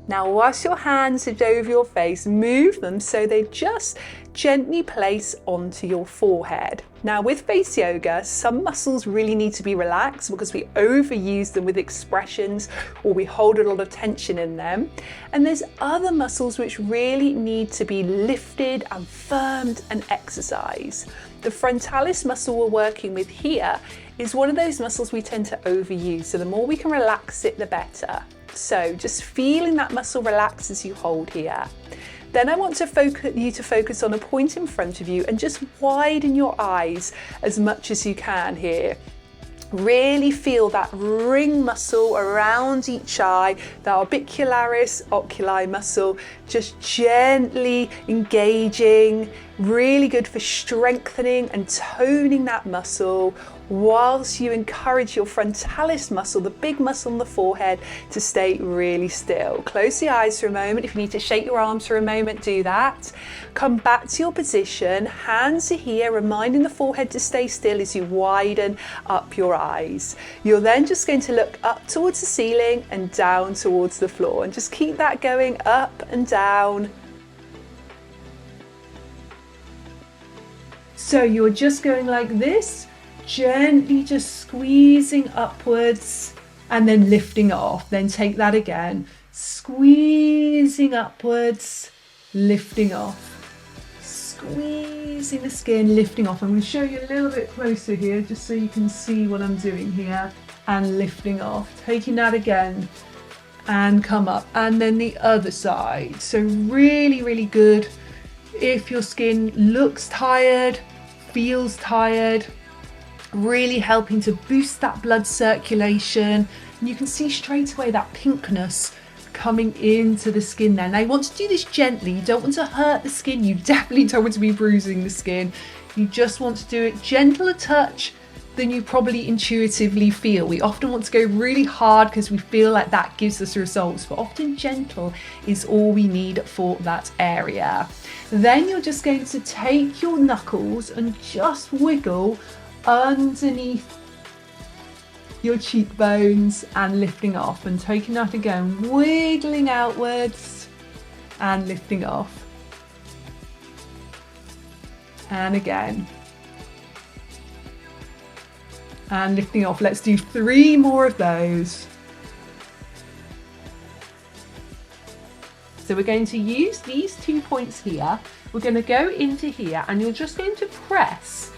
Now, whilst your hands are over your face, move them so they just gently place onto your forehead. Now, with face yoga, some muscles really need to be relaxed because we overuse them with expressions or we hold a lot of tension in them. And there's other muscles which really need to be lifted and firmed and exercised. The frontalis muscle we're working with here is one of those muscles we tend to overuse. So the more we can relax it, the better. So just feeling that muscle relax as you hold here. Then I want you to focus on a point in front of you and just widen your eyes as much as you can here. Really feel that ring muscle around each eye, the orbicularis oculi muscle, just gently engaging, really good for strengthening and toning that muscle, whilst you encourage your frontalis muscle, the big muscle on the forehead, to stay really still. Close the eyes for a moment. If you need to shake your arms for a moment, do that. Come back to your position, hands are here, reminding the forehead to stay still as you widen up your eyes. You're then just going to look up towards the ceiling and down towards the floor, and just keep that going up and down. So you're just going like this, gently just squeezing upwards and then lifting off. Then take that again, squeezing upwards, lifting off, squeezing the skin, lifting off. I'm going to show you a little bit closer here just so you can see what I'm doing here, and lifting off, taking that again and come up, and then the other side. So really, really good. If your skin looks tired, feels tired, really helping to boost that blood circulation. And you can see straight away that pinkness coming into the skin there. Now you want to do this gently. You don't want to hurt the skin. You definitely don't want to be bruising the skin. You just want to do it gentle a touch than you probably intuitively feel. We often want to go really hard because we feel like that gives us results, but often gentle is all we need for that area. Then you're just going to take your knuckles and just wiggle underneath your cheekbones and lifting off, and taking that again, wiggling outwards and lifting off, and again and lifting off. Let's do 3 more of those. So we're going to use these 2 points here. We're going to go into here, and you're just going to press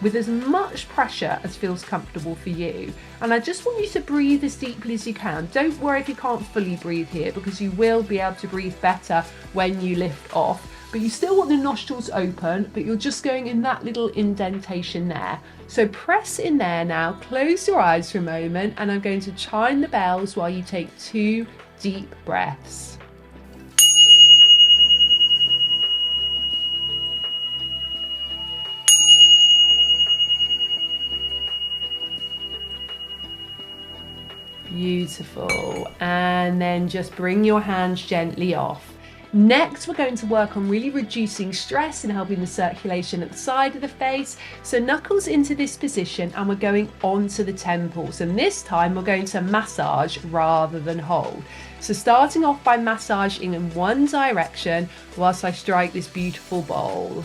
with as much pressure as feels comfortable for you. And I just want you to breathe as deeply as you can. Don't worry if you can't fully breathe here, because you will be able to breathe better when you lift off. But you still want the nostrils open, but you're just going in that little indentation there. So press in there now, close your eyes for a moment, and I'm going to chime the bells while you take 2 deep breaths. Beautiful. And then just bring your hands gently off. Next, we're going to work on really reducing stress and helping the circulation at the side of the face. So knuckles into this position, and we're going onto the temples. And this time we're going to massage rather than hold. So starting off by massaging in one direction whilst I strike this beautiful bowl.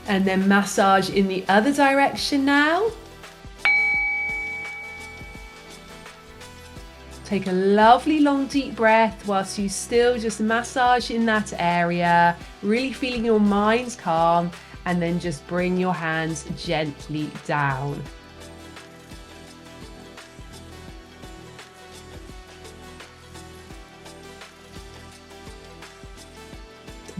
And then massage in the other direction now. Take a lovely long deep breath whilst you still just massage in that area, really feeling your mind calm, and then just bring your hands gently down.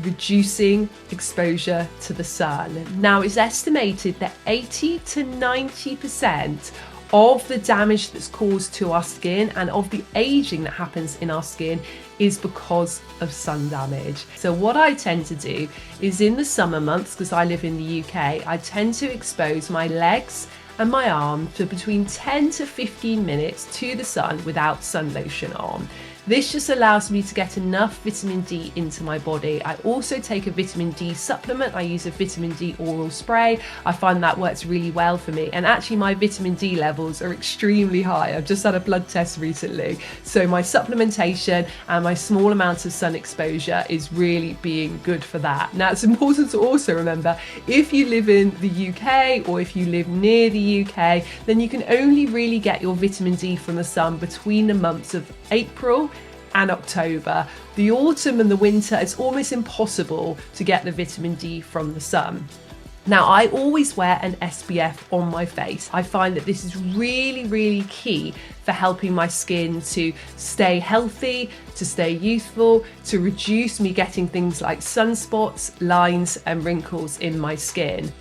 Reducing exposure to the sun. Now, it's estimated that 80 to 90% of the damage that's caused to our skin and of the aging that happens in our skin is because of sun damage. So what I tend to do is in the summer months, because I live in the UK, I tend to expose my legs and my arm for between 10 to 15 minutes to the sun without sun lotion on. This just allows me to get enough vitamin D into my body. I also take a vitamin D supplement. I use a vitamin D oral spray. I find that works really well for me. And actually my vitamin D levels are extremely high. I've just had a blood test recently. So my supplementation and my small amounts of sun exposure is really being good for that. Now it's important to also remember, if you live in the UK or if you live near the UK, then you can only really get your vitamin D from the sun between the months of April and October. The autumn and the winter, it's almost impossible to get the vitamin D from the sun. Now, I always wear an SPF on my face. I find that this is really, really key for helping my skin to stay healthy, to stay youthful, to reduce me getting things like sunspots, lines, and wrinkles in my skin.